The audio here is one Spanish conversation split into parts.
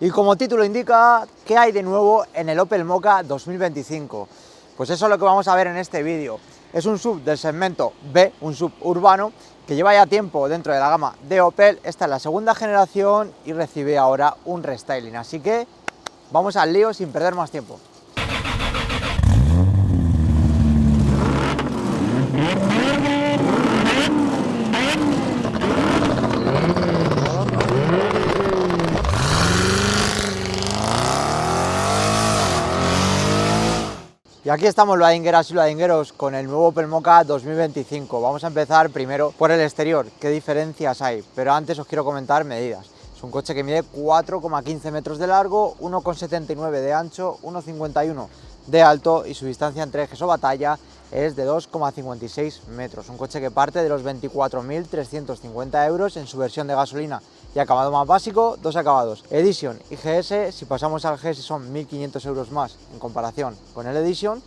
Y como título indica, ¿qué hay de nuevo en el Opel Mokka 2025? Pues eso es lo que vamos a ver en este vídeo. Es un SUV del segmento B, un SUV urbano, que lleva ya tiempo dentro de la gama de Opel. Esta es la segunda generación y recibe ahora un restyling. Así que vamos al lío sin perder más tiempo. Y aquí estamos loadingueras y loadingueros con el nuevo Opel Mokka 2025. Vamos a empezar primero por el exterior, qué diferencias hay, pero antes os quiero comentar medidas. Es un coche que mide 4,15 metros de largo, 1,79 de ancho, 1,51 de alto y su distancia entre ejes o batalla es de 2,56 metros. Un coche que parte de los 24.350 euros en su versión de gasolina y acabado más básico, dos acabados, Edition y GS. Si pasamos al GS son 1.500 euros más en comparación con el Edition,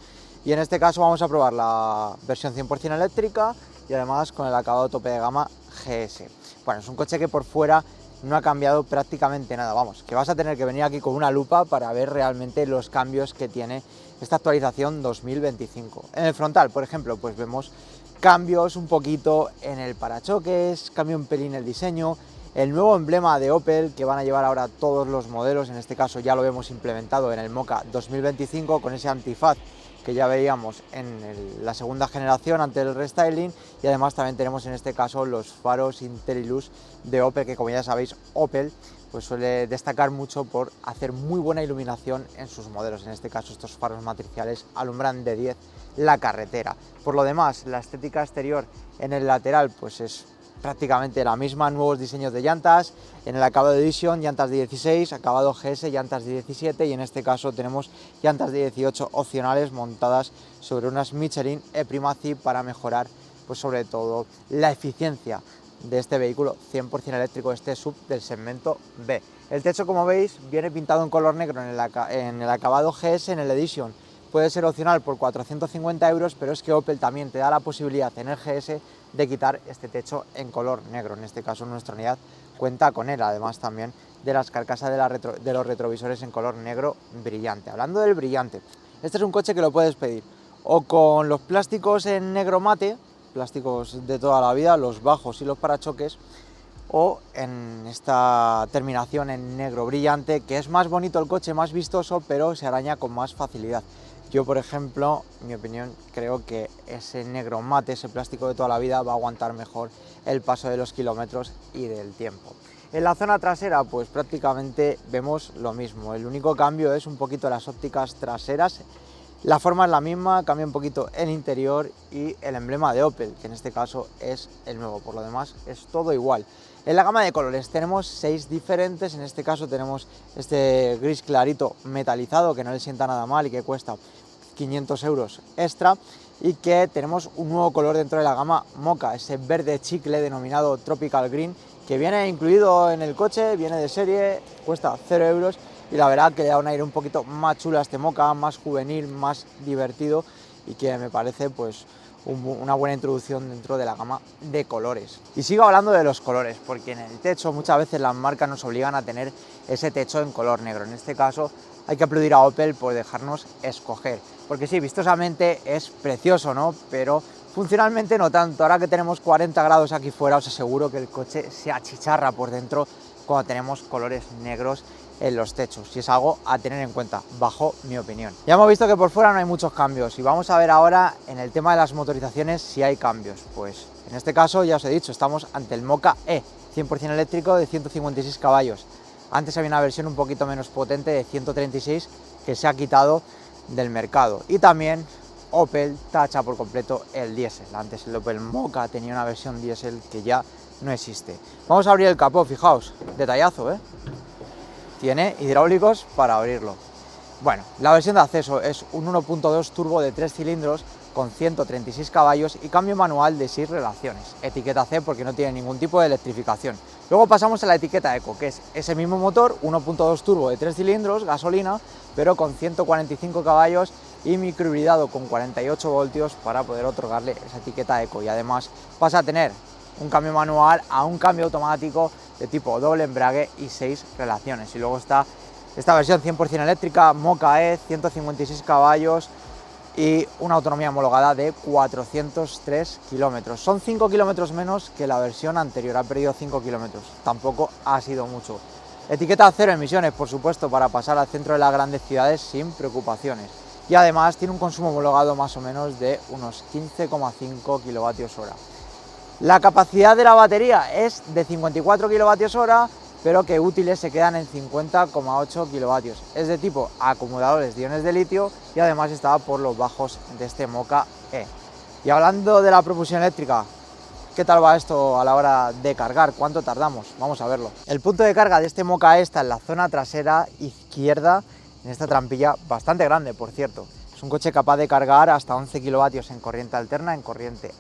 y en este caso vamos a probar la versión 100% eléctrica y además con el acabado tope de gama GS. Bueno, es un coche que por fuera no ha cambiado prácticamente nada, vamos, que vas a tener que venir aquí con una lupa para ver realmente los cambios que tiene esta actualización 2025. En el frontal, por ejemplo, pues vemos cambios un poquito en el parachoques, cambia un pelín el diseño, el nuevo emblema de Opel que van a llevar ahora todos los modelos, en este caso ya lo vemos implementado en el Mokka 2025 con ese antifaz que ya veíamos en la segunda generación antes del restyling, y además también tenemos en este caso los faros Intellilux de Opel, que como ya sabéis Opel pues suele destacar mucho por hacer muy buena iluminación en sus modelos. En este caso estos faros matriciales alumbran de 10 la carretera. Por lo demás, la estética exterior en el lateral pues es prácticamente la misma, nuevos diseños de llantas, en el acabado de Edition llantas de 16, acabado GS llantas de 17 y en este caso tenemos llantas de 18 opcionales montadas sobre unas Michelin E-Primacy para mejorar pues sobre todo la eficiencia de este vehículo 100% eléctrico, este SUV del segmento B. El techo, como veis, viene pintado en color negro en el acabado GS, en el Edition puede ser opcional por 450 euros, pero es que Opel también te da la posibilidad en el GS de quitar este techo en color negro. En este caso nuestra unidad cuenta con él, además también de las carcasas de los retrovisores en color negro brillante. Hablando del brillante, este es un coche que lo puedes pedir o con los plásticos en negro mate, plásticos de toda la vida, los bajos y los parachoques, o en esta terminación en negro brillante, que es más bonito el coche, más vistoso, pero se araña con más facilidad. Yo, por ejemplo, en mi opinión, creo que ese negro mate, ese plástico de toda la vida, va a aguantar mejor el paso de los kilómetros y del tiempo. En la zona trasera, pues prácticamente vemos lo mismo. El único cambio es un poquito las ópticas traseras. La forma es la misma, cambia un poquito el interior y el emblema de Opel, que en este caso es el nuevo. Por lo demás, es todo igual. En la gama de colores tenemos 6 diferentes, en este caso tenemos este gris clarito metalizado que no le sienta nada mal y que cuesta 500 euros extra, y que tenemos un nuevo color dentro de la gama Mokka, ese verde chicle denominado Tropical Green, que viene incluido en el coche, viene de serie, cuesta 0 euros y la verdad que le da un aire un poquito más chulo a este Mokka, más juvenil, más divertido, y que me parece pues una buena introducción dentro de la gama de colores. Y sigo hablando de los colores, porque en el techo muchas veces las marcas nos obligan a tener ese techo en color negro. En este caso hay que aplaudir a Opel por dejarnos escoger, porque sí, vistosamente es precioso, ¿no? Pero funcionalmente no tanto. Ahora que tenemos 40 grados aquí fuera, os aseguro que el coche se achicharra por dentro cuando tenemos colores negros en los techos, y es algo a tener en cuenta, bajo mi opinión. Ya hemos visto que por fuera no hay muchos cambios y vamos a ver ahora en el tema de las motorizaciones si hay cambios. Pues en este caso ya os he dicho, estamos ante el Mokka E, 100% eléctrico de 156 caballos. Antes había una versión un poquito menos potente de 136 que se ha quitado del mercado, y también Opel tacha por completo el diésel. Antes el Opel Mokka tenía una versión diésel que ya no existe. Vamos a abrir el capó, fijaos, detallazo, tiene hidráulicos para abrirlo. Bueno, la versión de acceso es un 1.2 turbo de 3 cilindros con 136 caballos y cambio manual de 6 relaciones. Etiqueta C porque no tiene ningún tipo de electrificación. Luego pasamos a la etiqueta Eco, que es ese mismo motor, 1.2 turbo de 3 cilindros, gasolina, pero con 145 caballos y microhibridado con 48 voltios para poder otorgarle esa etiqueta Eco. Y además pasa a tener un cambio manual a un cambio automático de tipo doble embrague y 6 relaciones. Y luego está esta versión 100% eléctrica, Mokka E, 156 caballos y una autonomía homologada de 403 kilómetros. Son 5 kilómetros menos que la versión anterior, ha perdido 5 kilómetros, tampoco ha sido mucho. Etiqueta cero emisiones, por supuesto, para pasar al centro de las grandes ciudades sin preocupaciones. Y además tiene un consumo homologado más o menos de unos 15,5 kilovatios hora. La capacidad de la batería es de 54 kilovatios hora, pero que útiles se quedan en 50,8 kilovatios. Es de tipo acumuladores de iones de litio y además está por los bajos de este Mokka E. Y hablando de la propulsión eléctrica, ¿qué tal va esto a la hora de cargar? ¿Cuánto tardamos? Vamos a verlo. El punto de carga de este Mokka E está en la zona trasera izquierda, en esta trampilla bastante grande, por cierto. Es un coche capaz de cargar hasta 11 kilovatios en corriente alterna, en corriente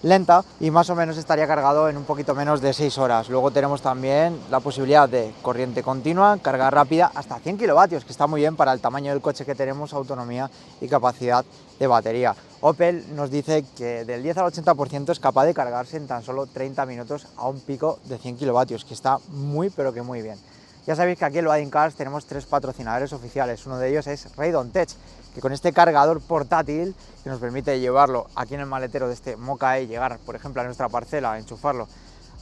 lenta, y más o menos estaría cargado en un poquito menos de 6 horas. Luego tenemos también la posibilidad de corriente continua, carga rápida hasta 100 kilovatios, que está muy bien para el tamaño del coche que tenemos, autonomía y capacidad de batería. Opel nos dice que del 10 al 80% es capaz de cargarse en tan solo 30 minutos a un pico de 100 kilovatios, que está muy pero que muy bien. Ya sabéis que aquí en Loading Cars tenemos 3 patrocinadores oficiales, uno de ellos es Radon Tech, que con este cargador portátil que nos permite llevarlo aquí en el maletero de este Mokka E, llegar por ejemplo a nuestra parcela, enchufarlo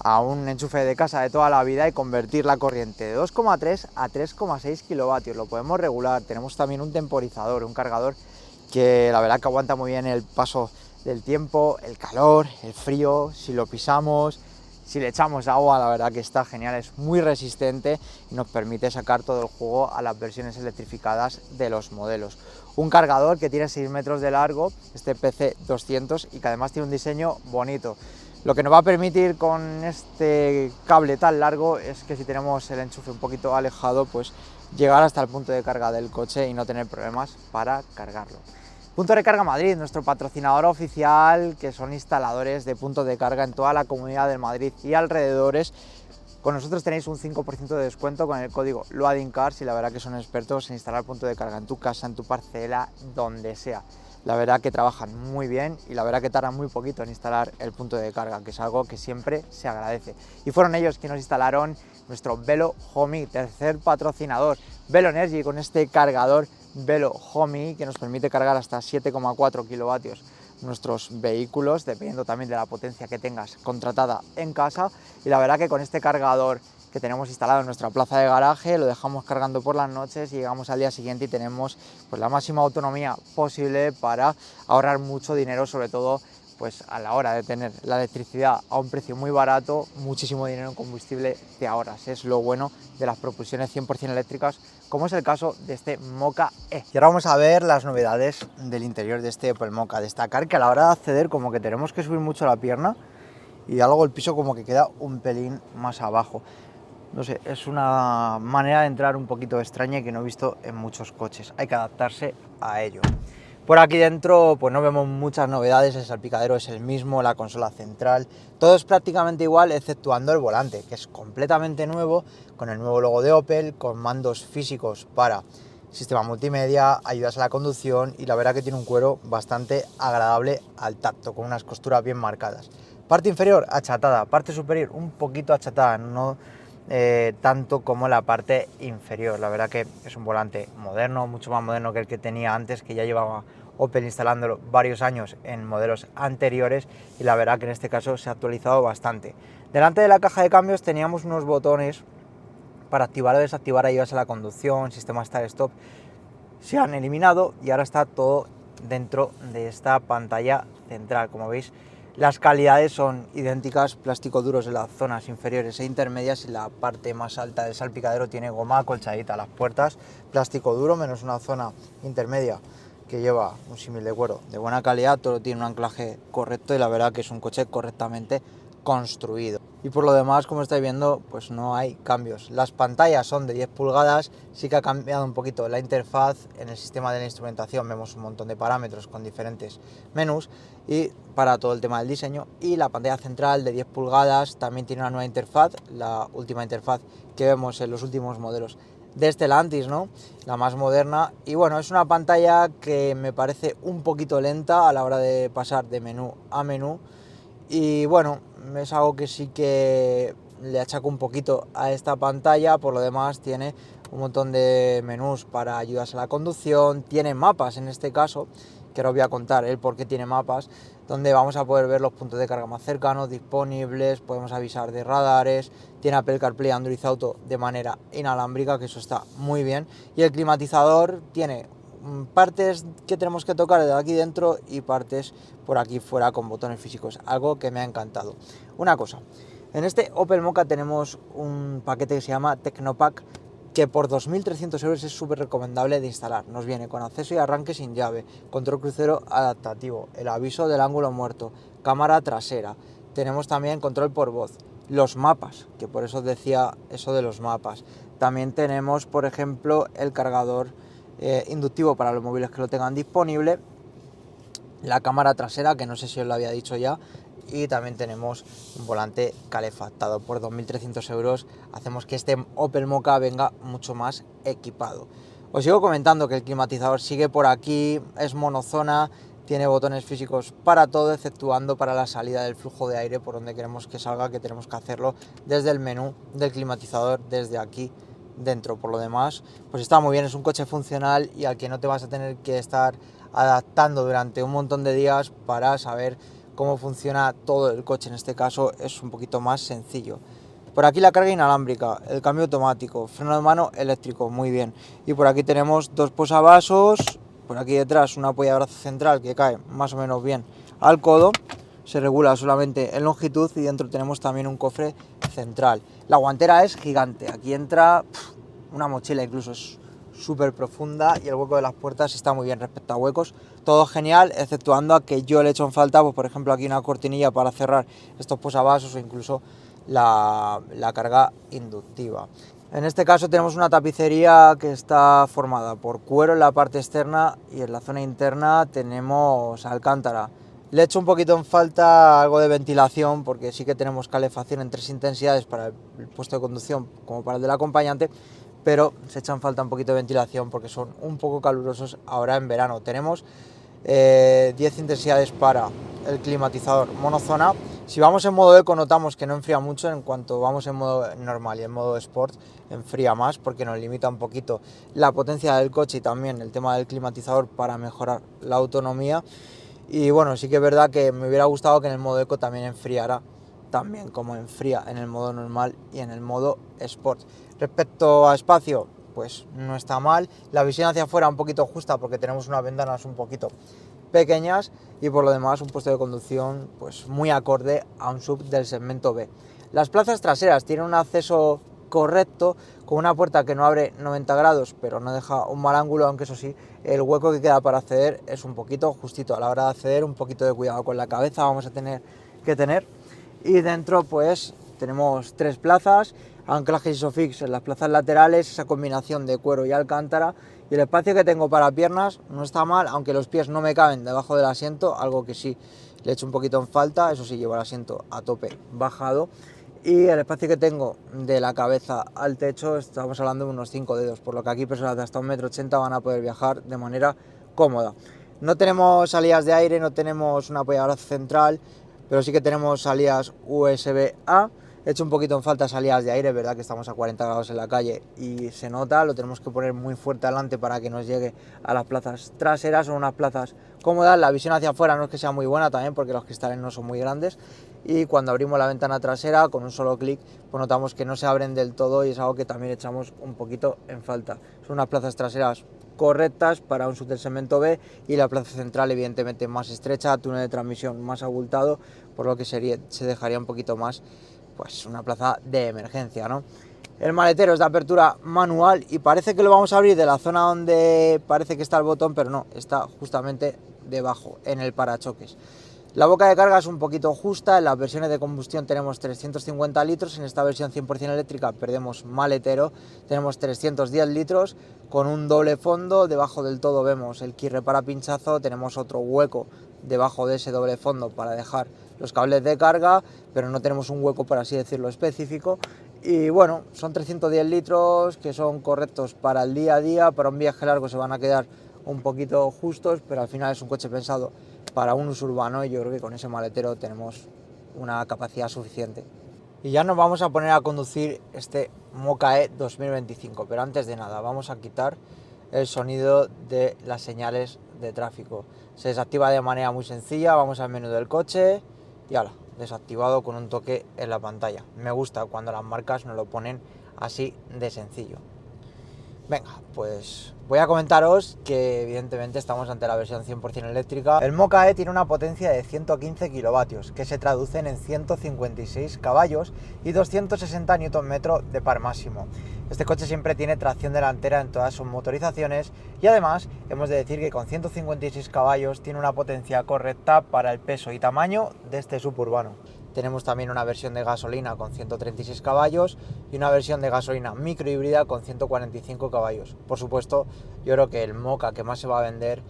a un enchufe de casa de toda la vida y convertir la corriente de 2,3 a 3,6 kilovatios, lo podemos regular. Tenemos también un temporizador, un cargador que la verdad que aguanta muy bien el paso del tiempo, el calor, el frío, si lo pisamos, si le echamos agua, la verdad que está genial, es muy resistente y nos permite sacar todo el juego a las versiones electrificadas de los modelos. Un cargador que tiene 6 metros de largo, este PC200, y que además tiene un diseño bonito. Lo que nos va a permitir con este cable tan largo es que si tenemos el enchufe un poquito alejado, pues llegar hasta el punto de carga del coche y no tener problemas para cargarlo. Punto de Carga Madrid, nuestro patrocinador oficial, que son instaladores de puntos de carga en toda la Comunidad de Madrid y alrededores. Con nosotros tenéis un 5% de descuento con el código LOADINGCARS y la verdad que son expertos en instalar punto de carga en tu casa, en tu parcela, donde sea. La verdad que trabajan muy bien y la verdad que tardan muy poquito en instalar el punto de carga, que es algo que siempre se agradece. Y fueron ellos quienes nos instalaron nuestro Velo Homey, tercer patrocinador, Velo Energy, con este cargador Velo Homey que nos permite cargar hasta 7,4 kilovatios nuestros vehículos, dependiendo también de la potencia que tengas contratada en casa. Y la verdad que con este cargador que tenemos instalado en nuestra plaza de garaje, lo dejamos cargando por las noches y llegamos al día siguiente y tenemos pues la máxima autonomía posible para ahorrar mucho dinero, sobre todo pues a la hora de tener la electricidad a un precio muy barato, muchísimo dinero en combustible te ahorras. Es lo bueno de las propulsiones 100% eléctricas, como es el caso de este Mokka E. Y ahora vamos a ver las novedades del interior de este Opel Mokka. Destacar que a la hora de acceder como que tenemos que subir mucho la pierna y algo el piso como que queda un pelín más abajo. No sé, es una manera de entrar un poquito extraña y que no he visto en muchos coches. Hay que adaptarse a ello. Por aquí dentro pues no vemos muchas novedades, el salpicadero es el mismo, la consola central, todo es prácticamente igual exceptuando el volante, que es completamente nuevo, con el nuevo logo de Opel, con mandos físicos para sistema multimedia, ayudas a la conducción y la verdad que tiene un cuero bastante agradable al tacto, con unas costuras bien marcadas. Parte inferior achatada, parte superior un poquito achatada, no tanto como la parte inferior. La verdad que es un volante moderno, mucho más moderno que el que tenía antes, que ya llevaba Opel instalándolo varios años en modelos anteriores y la verdad que en este caso se ha actualizado bastante. Delante de la caja de cambios teníamos unos botones para activar o desactivar ayudas a la conducción, sistema start-stop, se han eliminado y ahora está todo dentro de esta pantalla central. Como veis, las calidades son idénticas, plástico duros en las zonas inferiores e intermedias y la parte más alta del salpicadero tiene goma acolchadita. Las puertas, plástico duro, menos una zona intermedia que lleva un símil de cuero de buena calidad, todo tiene un anclaje correcto y la verdad que es un coche correctamente construido. Y por lo demás, como estáis viendo, pues no hay cambios. Las pantallas son de 10 pulgadas, sí que ha cambiado un poquito la interfaz. En el sistema de la instrumentación vemos un montón de parámetros con diferentes menús y para todo el tema del diseño. Y la pantalla central de 10 pulgadas también tiene una nueva interfaz, la última interfaz que vemos en los últimos modelos de Stellantis, ¿no? La más moderna. Y bueno, es una pantalla que me parece un poquito lenta a la hora de pasar de menú a menú. Y bueno, es algo que sí que le achaco un poquito a esta pantalla. Por lo demás tiene un montón de menús para ayudas a la conducción, tiene mapas en este caso, que ahora os voy a contar el por qué tiene mapas, donde vamos a poder ver los puntos de carga más cercanos, disponibles, podemos avisar de radares, tiene Apple CarPlay, Android Auto de manera inalámbrica, que eso está muy bien, y el climatizador tiene partes que tenemos que tocar de aquí dentro y partes por aquí fuera con botones físicos, algo que me ha encantado. Una cosa, en este Opel Mokka tenemos un paquete que se llama Tecnopack, que por 2.300 euros es súper recomendable de instalar. Nos viene con acceso y arranque sin llave, control crucero adaptativo, el aviso del ángulo muerto, cámara trasera, tenemos también control por voz, los mapas, que por eso decía eso de los mapas. También tenemos, por ejemplo, el cargador inductivo para los móviles que lo tengan disponible, la cámara trasera, que no sé si os lo había dicho ya, y también tenemos un volante calefactado. Por 2.300 euros hacemos que este Opel Mokka venga mucho más equipado. Os sigo comentando que el climatizador sigue por aquí, es monozona, tiene botones físicos para todo, exceptuando para la salida del flujo de aire por donde queremos que salga, que tenemos que hacerlo desde el menú del climatizador, desde aquí dentro. Por lo demás, pues está muy bien, es un coche funcional y al que no te vas a tener que estar adaptando durante un montón de días para saber cómo funciona todo el coche. En este caso es un poquito más sencillo. Por aquí la carga inalámbrica, el cambio automático, freno de mano eléctrico, muy bien. Y por aquí tenemos dos posavasos, por aquí detrás un apoyabrazo central que cae más o menos bien al codo, se regula solamente en longitud y dentro tenemos también un cofre central. La guantera es gigante, aquí entra una mochila incluso, es súper profunda y el hueco de las puertas está muy bien respecto a huecos, todo genial, exceptuando a que yo le he hecho en falta, pues por ejemplo aquí una cortinilla para cerrar estos posavasos o incluso la carga inductiva. En este caso tenemos una tapicería que está formada por cuero en la parte externa y en la zona interna tenemos alcántara. Le he hecho un poquito en falta algo de ventilación porque sí que tenemos calefacción en 3 intensidades para el puesto de conducción como para el del acompañante, pero se echa en falta un poquito de ventilación porque son un poco calurosos ahora en verano. Tenemos 10 intensidades para el climatizador monozona. Si vamos en modo eco notamos que no enfría mucho, en cuanto vamos en modo normal y en modo sport enfría más porque nos limita un poquito la potencia del coche y también el tema del climatizador para mejorar la autonomía. Y bueno, sí que es verdad que me hubiera gustado que en el modo eco también enfriara también como enfría en el modo normal y en el modo sport. Respecto a espacio, pues no está mal. La visión hacia afuera un poquito justa porque tenemos unas ventanas un poquito pequeñas y por lo demás un puesto de conducción pues muy acorde a un SUV del segmento B. Las plazas traseras tienen un acceso correcto con una puerta que no abre 90 grados pero no deja un mal ángulo, aunque eso sí, el hueco que queda para acceder es un poquito justito. A la hora de acceder un poquito de cuidado con la cabeza vamos a tener que tener. Y dentro pues tenemos 3 plazas, anclajes ISOFIX en las plazas laterales, esa combinación de cuero y alcántara, y el espacio que tengo para piernas no está mal, aunque los pies no me caben debajo del asiento, algo que sí le he hecho un poquito en falta. Eso sí, llevo el asiento a tope bajado, y el espacio que tengo de la cabeza al techo estamos hablando de unos 5 dedos, por lo que aquí personas de hasta 1,80 m van a poder viajar de manera cómoda. No tenemos salidas de aire, no tenemos un apoyabrazo central, pero sí que tenemos salidas USB-A. He hecho un poquito en falta salidas de aire, es verdad que estamos a 40 grados en la calle y se nota, lo tenemos que poner muy fuerte adelante para que nos llegue a las plazas traseras. Son unas plazas cómodas, la visión hacia afuera no es que sea muy buena también porque los cristales no son muy grandes, y cuando abrimos la ventana trasera con un solo clic pues notamos que no se abren del todo y es algo que también echamos un poquito en falta. Son unas plazas traseras correctas para un SUV del segmento B, y la plaza central evidentemente más estrecha, túnel de transmisión más abultado, por lo que se dejaría un poquito más pues una plaza de emergencia, ¿no? El maletero es de apertura manual y parece que lo vamos a abrir de la zona donde parece que está el botón, pero no, está justamente debajo, en el parachoques. La boca de carga es un poquito justa, en las versiones de combustión tenemos 350 litros, en esta versión 100% eléctrica perdemos maletero, tenemos 310 litros con un doble fondo. Debajo del todo vemos el quirre para pinchazo, tenemos otro hueco debajo de ese doble fondo para dejar los cables de carga, pero no tenemos un hueco, por así decirlo, específico. Y bueno, son 310 litros que son correctos para el día a día. Para un viaje largo se van a quedar un poquito justos, pero al final es un coche pensado para un uso urbano y yo creo que con ese maletero tenemos una capacidad suficiente. Y ya nos vamos a poner a conducir este Moka E 2025, pero antes de nada vamos a quitar el sonido de las señales de tráfico. Se desactiva de manera muy sencilla, vamos al menú del coche y ahora, desactivado con un toque en la pantalla. Me gusta cuando las marcas nos lo ponen así de sencillo. Venga, pues voy a comentaros que evidentemente estamos ante la versión 100% eléctrica. El Moka E tiene una potencia de 115 kilovatios, que se traducen en 156 caballos y 260 Nm de par máximo. Este coche siempre tiene tracción delantera en todas sus motorizaciones y además hemos de decir que con 156 caballos tiene una potencia correcta para el peso y tamaño de este suburbano. Tenemos también una versión de gasolina con 136 caballos y una versión de gasolina microhíbrida con 145 caballos. Por supuesto, yo creo que el Moka que más se va a vender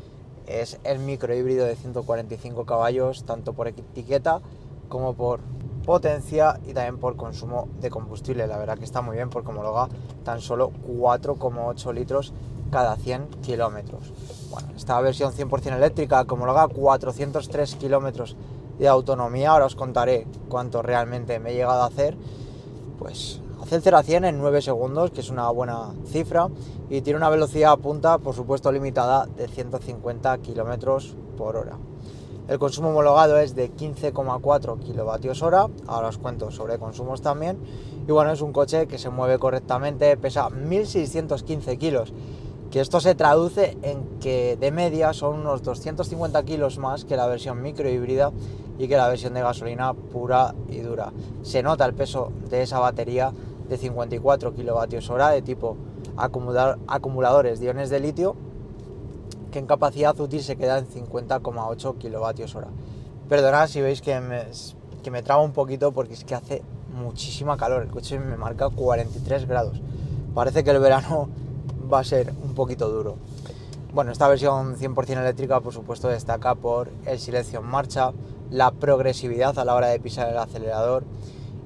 es el microhíbrido de 145 caballos, tanto por etiqueta como por potencia y también por consumo de combustible. La verdad que está muy bien porque homologa tan solo 4,8 litros cada 100 kilómetros. Bueno, esta versión 100% eléctrica que homologa 403 kilómetros de autonomía, ahora os contaré cuánto realmente me he llegado a hacer. Pues hace el 0 a 100 en 9 segundos, que es una buena cifra, y tiene una velocidad punta, por supuesto limitada, de 150 km por hora. El consumo homologado es de 15,4 kilovatios hora, ahora os cuento sobre consumos también, y bueno, es un coche que se mueve correctamente, pesa 1615 kilos, que esto se traduce en que de media son unos 250 kilos más que la versión microhíbrida y que la versión de gasolina pura y dura. Se nota el peso de esa batería de 54 kilovatios hora de tipo acumuladores de iones de litio, que en capacidad útil se queda en 50,8 kilovatios hora. Perdonad si veis que me traba un poquito porque es que hace muchísima calor, el coche me marca 43 grados. Parece que el verano va a ser un poquito duro. Bueno, esta versión 100% eléctrica por supuesto destaca por el silencio en marcha, la progresividad a la hora de pisar el acelerador,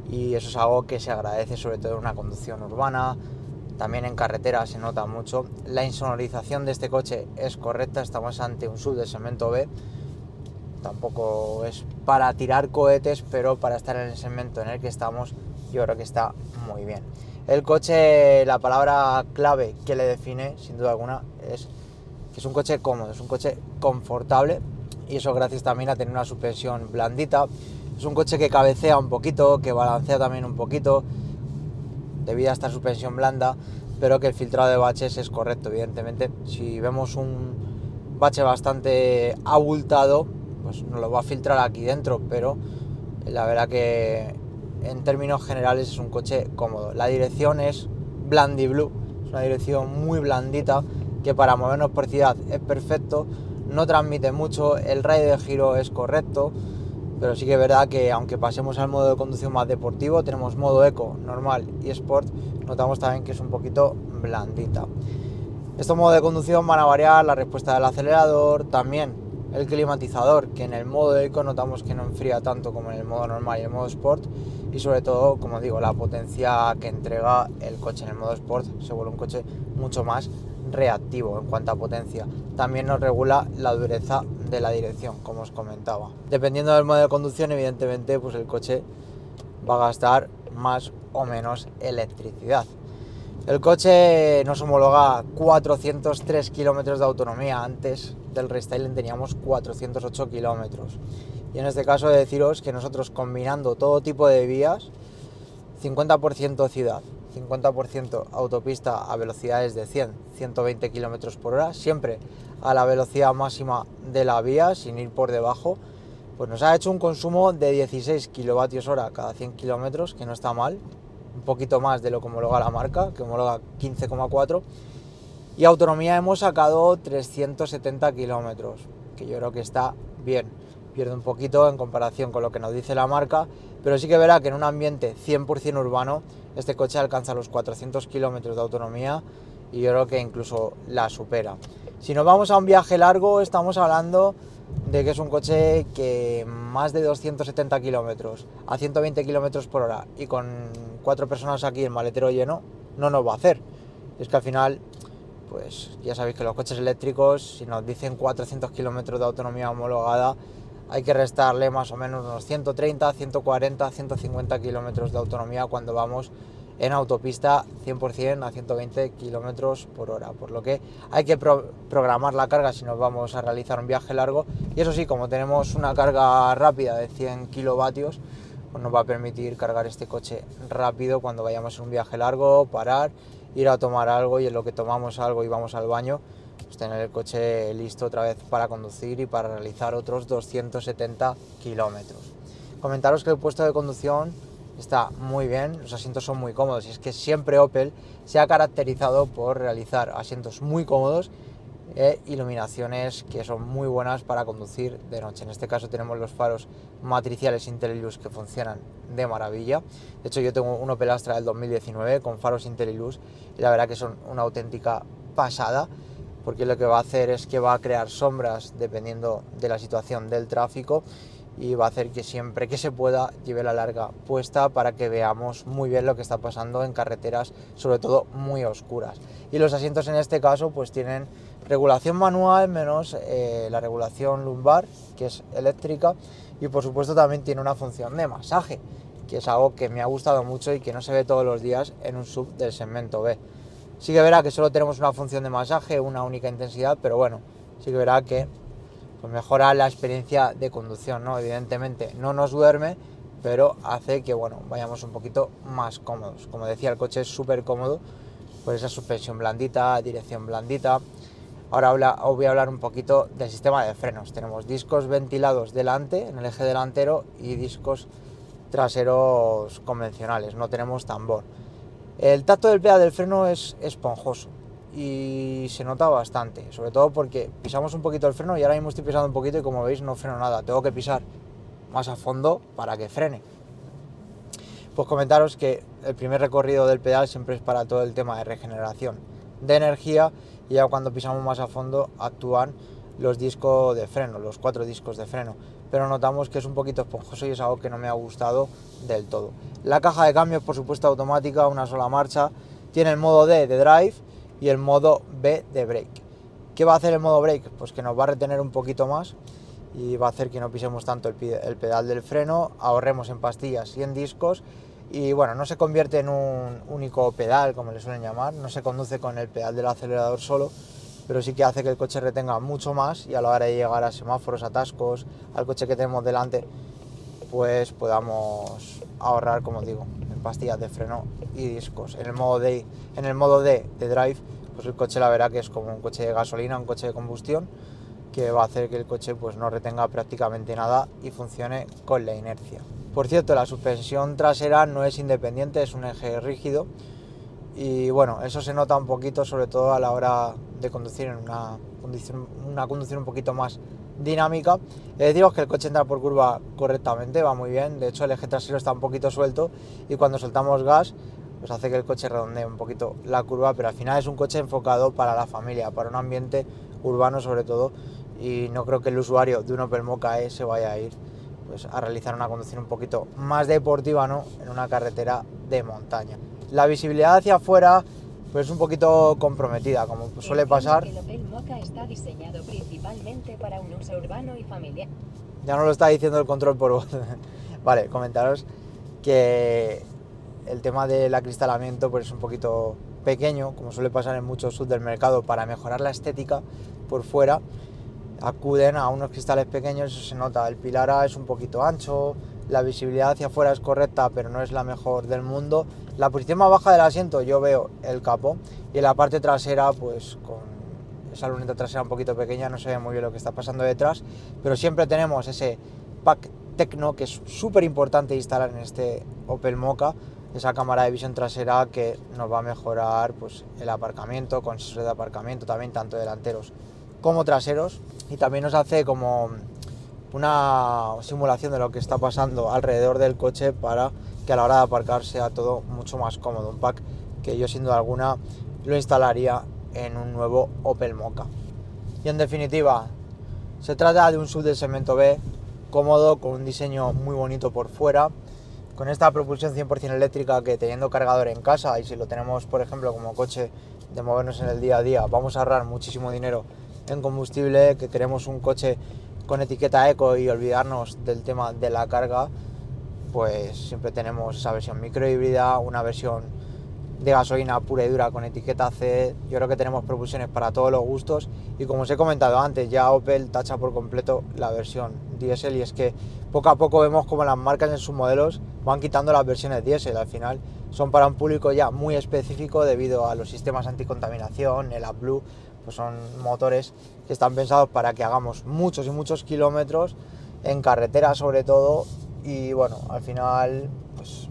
y eso es algo que se agradece sobre todo en una conducción urbana. También en carretera se nota mucho. La insonorización de este coche es correcta, estamos ante un SUV de segmento B. Tampoco es para tirar cohetes, pero para estar en el segmento en el que estamos, yo creo que está muy bien. El coche, la palabra clave que le define, sin duda alguna, es que es un coche cómodo, es un coche confortable, y eso gracias también a tener una suspensión blandita. Es un coche que cabecea un poquito, que balancea también un poquito, debido a esta suspensión blanda, pero que el filtrado de baches es correcto, evidentemente. Si vemos un bache bastante abultado, pues nos lo va a filtrar aquí dentro, pero la verdad que en términos generales es un coche cómodo. La dirección es Blandiblue, es una dirección muy blandita que para movernos por ciudad es perfecto, no transmite mucho, el radio de giro es correcto, pero sí que es verdad que aunque pasemos al modo de conducción más deportivo, tenemos modo eco, normal y sport, notamos también que es un poquito blandita. Estos modos de conducción van a variar la respuesta del acelerador, también el climatizador, que en el modo eco notamos que no enfría tanto como en el modo normal y el modo sport, y sobre todo, como digo, la potencia que entrega el coche en el modo sport se vuelve un coche mucho más reactivo en cuanto a potencia. También nos regula la dureza de la dirección, como os comentaba. Dependiendo del modo de conducción, evidentemente, pues el coche va a gastar más o menos electricidad. El coche nos homologa 403 kilómetros de autonomía. Antes del restyling teníamos 408 kilómetros. Y en este caso he de deciros que nosotros, combinando todo tipo de vías, 50% ciudad, 50% autopista a velocidades de 100, 120 kilómetros por hora, siempre a la velocidad máxima de la vía, sin ir por debajo, pues nos ha hecho un consumo de 16 kilovatios hora cada 100 kilómetros, que no está mal, un poquito más de lo que homologa la marca, que homologa 15,4, y autonomía hemos sacado 370 kilómetros, que yo creo que está bien. Pierde un poquito en comparación con lo que nos dice la marca, pero sí que verá que en un ambiente 100% urbano este coche alcanza los 400 kilómetros de autonomía, y yo creo que incluso la supera. Si nos vamos a un viaje largo, estamos hablando de que es un coche que más de 270 kilómetros a 120 kilómetros por hora y con 4 personas aquí, el maletero lleno, no nos va a hacer. Es que al final, pues ya sabéis que los coches eléctricos, si nos dicen 400 kilómetros de autonomía homologada, hay que restarle más o menos unos 130, 140, 150 kilómetros de autonomía cuando vamos en autopista 100% a 120 kilómetros por hora, por lo que hay que programar la carga si nos vamos a realizar un viaje largo. Y eso sí, como tenemos una carga rápida de 100 kilovatios, pues nos va a permitir cargar este coche rápido cuando vayamos en un viaje largo, parar, ir a tomar algo, y en lo que tomamos algo y vamos al baño, pues tener el coche listo otra vez para conducir y para realizar otros 270 kilómetros. Comentaros que el puesto de conducción está muy bien, los asientos son muy cómodos, y es que siempre Opel se ha caracterizado por realizar asientos muy cómodos e iluminaciones que son muy buenas para conducir de noche. En este caso tenemos los faros matriciales IntelliLux que funcionan de maravilla. De hecho, yo tengo un Opel Astra del 2019 con faros IntelliLux y la verdad que son una auténtica pasada, porque lo que va a hacer es que va a crear sombras dependiendo de la situación del tráfico, y va a hacer que siempre que se pueda lleve la larga puesta para que veamos muy bien lo que está pasando en carreteras, sobre todo muy oscuras. Y los asientos en este caso pues tienen regulación manual menos la regulación lumbar, que es eléctrica, y por supuesto también tiene una función de masaje, que es algo que me ha gustado mucho y que no se ve todos los días en un SUV del segmento B. Sí que verá que solo tenemos una función de masaje, una única intensidad, pero bueno, sí que verá que pues mejora la experiencia de conducción, ¿no? Evidentemente no nos duerme, pero hace que, bueno, vayamos un poquito más cómodos. Como decía, el coche es súper cómodo, por esa suspensión blandita, dirección blandita. Ahora os voy a hablar un poquito del sistema de frenos. Tenemos discos ventilados delante, en el eje delantero, y discos traseros convencionales, no tenemos tambor. El tacto del pedal del freno es esponjoso y se nota bastante, sobre todo porque pisamos un poquito el freno, y ahora mismo estoy pisando un poquito y como veis no freno nada, tengo que pisar más a fondo para que frene. Pues comentaros que el primer recorrido del pedal siempre es para todo el tema de regeneración de energía, y ya cuando pisamos más a fondo actúan los discos de freno, los 4 discos de freno, pero notamos que es un poquito esponjoso y es algo que no me ha gustado del todo. La caja de cambios, por supuesto, automática, una sola marcha, tiene el modo D de drive y el modo B de brake. ¿Qué va a hacer el modo brake? Pues que nos va a retener un poquito más y va a hacer que no pisemos tanto el pedal del freno, ahorremos en pastillas y en discos, y bueno, no se convierte en un único pedal, como le suelen llamar, no se conduce con el pedal del acelerador solo, pero sí que hace que el coche retenga mucho más, y a la hora de llegar a semáforos, atascos, al coche que tenemos delante, pues podamos ahorrar, como os digo, en pastillas de freno y discos. En el modo D de drive, pues el coche la verdad que es como un coche de gasolina, un coche de combustión, que va a hacer que el coche pues no retenga prácticamente nada y funcione con la inercia. Por cierto, la suspensión trasera no es independiente, es un eje rígido, y bueno, eso se nota un poquito, sobre todo a la hora de conducir en una conducción un poquito más dinámica. Deciros que el coche entra por curva correctamente, va muy bien, de hecho el eje trasero está un poquito suelto, y cuando soltamos gas pues hace que el coche redondee un poquito la curva, pero al final es un coche enfocado para la familia, para un ambiente urbano sobre todo, y no creo que el usuario de un Opel Mokka E se vaya a ir pues a realizar una conducción un poquito más deportiva, ¿no?, en una carretera de montaña. La visibilidad hacia afuera pues es un poquito comprometida, como suele pasar. El Opel Mokka está diseñado principalmente para un uso urbano y familiar. Ya no lo está diciendo el control por voz. Vale, comentaros que el tema del acristalamiento pues es un poquito pequeño, como suele pasar en muchos sub del mercado. Para mejorar la estética por fuera acuden a unos cristales pequeños, eso se nota. El pilar A es un poquito ancho, la visibilidad hacia afuera es correcta, pero no es la mejor del mundo. La posición más baja del asiento yo veo el capó, y en la parte trasera pues con esa luneta trasera un poquito pequeña no se ve muy bien lo que está pasando detrás, pero siempre tenemos ese pack Tecno que es súper importante instalar en este Opel Mokka, esa cámara de visión trasera que nos va a mejorar pues el aparcamiento, con sensores de aparcamiento también, tanto delanteros como traseros, y también nos hace como una simulación de lo que está pasando alrededor del coche para que a la hora de aparcar sea todo mucho más cómodo. Un pack que yo sin duda alguna lo instalaría en un nuevo Opel Mokka. Y en definitiva, se trata de un SUV del segmento B, cómodo, con un diseño muy bonito por fuera, con esta propulsión 100% eléctrica que, teniendo cargador en casa, y si lo tenemos por ejemplo como coche de movernos en el día a día, vamos a ahorrar muchísimo dinero en combustible, que queremos un coche con etiqueta eco y olvidarnos del tema de la carga, pues siempre tenemos esa versión microhíbrida, una versión de gasolina pura y dura con etiqueta C. Yo creo que tenemos propulsiones para todos los gustos y como os he comentado antes, ya Opel tacha por completo la versión diésel, y es que poco a poco vemos como las marcas en sus modelos van quitando las versiones diésel. Al final son para un público ya muy específico debido a los sistemas anticontaminación, el AdBlue, pues son motores que están pensados para que hagamos muchos y muchos kilómetros en carretera sobre todo. Y bueno, al final pues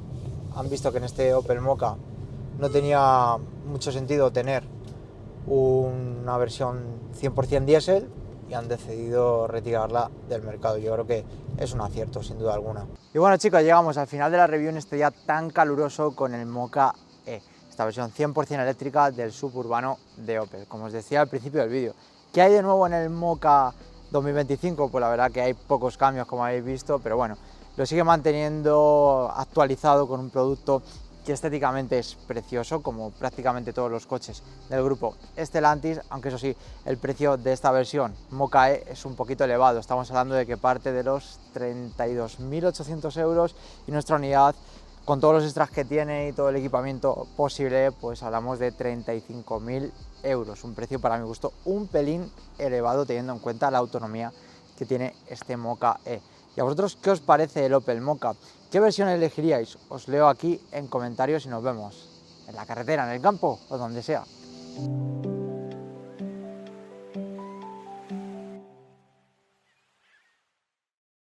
han visto que en este Opel Mokka no tenía mucho sentido tener una versión 100% diésel y han decidido retirarla del mercado. Yo creo que es un acierto, sin duda alguna. Y bueno, chicos, llegamos al final de la review en este día tan caluroso con el Mokka E, esta versión 100% eléctrica del suburbano de Opel. Como os decía al principio del vídeo, ¿qué hay de nuevo en el Mokka 2025? Pues la verdad que hay pocos cambios, como habéis visto, pero bueno, lo sigue manteniendo actualizado con un producto que estéticamente es precioso, como prácticamente todos los coches del grupo Stellantis, aunque eso sí, el precio de esta versión Mokka E es un poquito elevado. Estamos hablando de que parte de los 32.800 euros y nuestra unidad, con todos los extras que tiene y todo el equipamiento posible, pues hablamos de 35.000 euros, un precio para mi gusto un pelín elevado teniendo en cuenta la autonomía que tiene este Mokka E. ¿Y a vosotros qué os parece el Opel Mokka? ¿Qué versión elegiríais? Os leo aquí en comentarios y nos vemos en la carretera, en el campo o donde sea.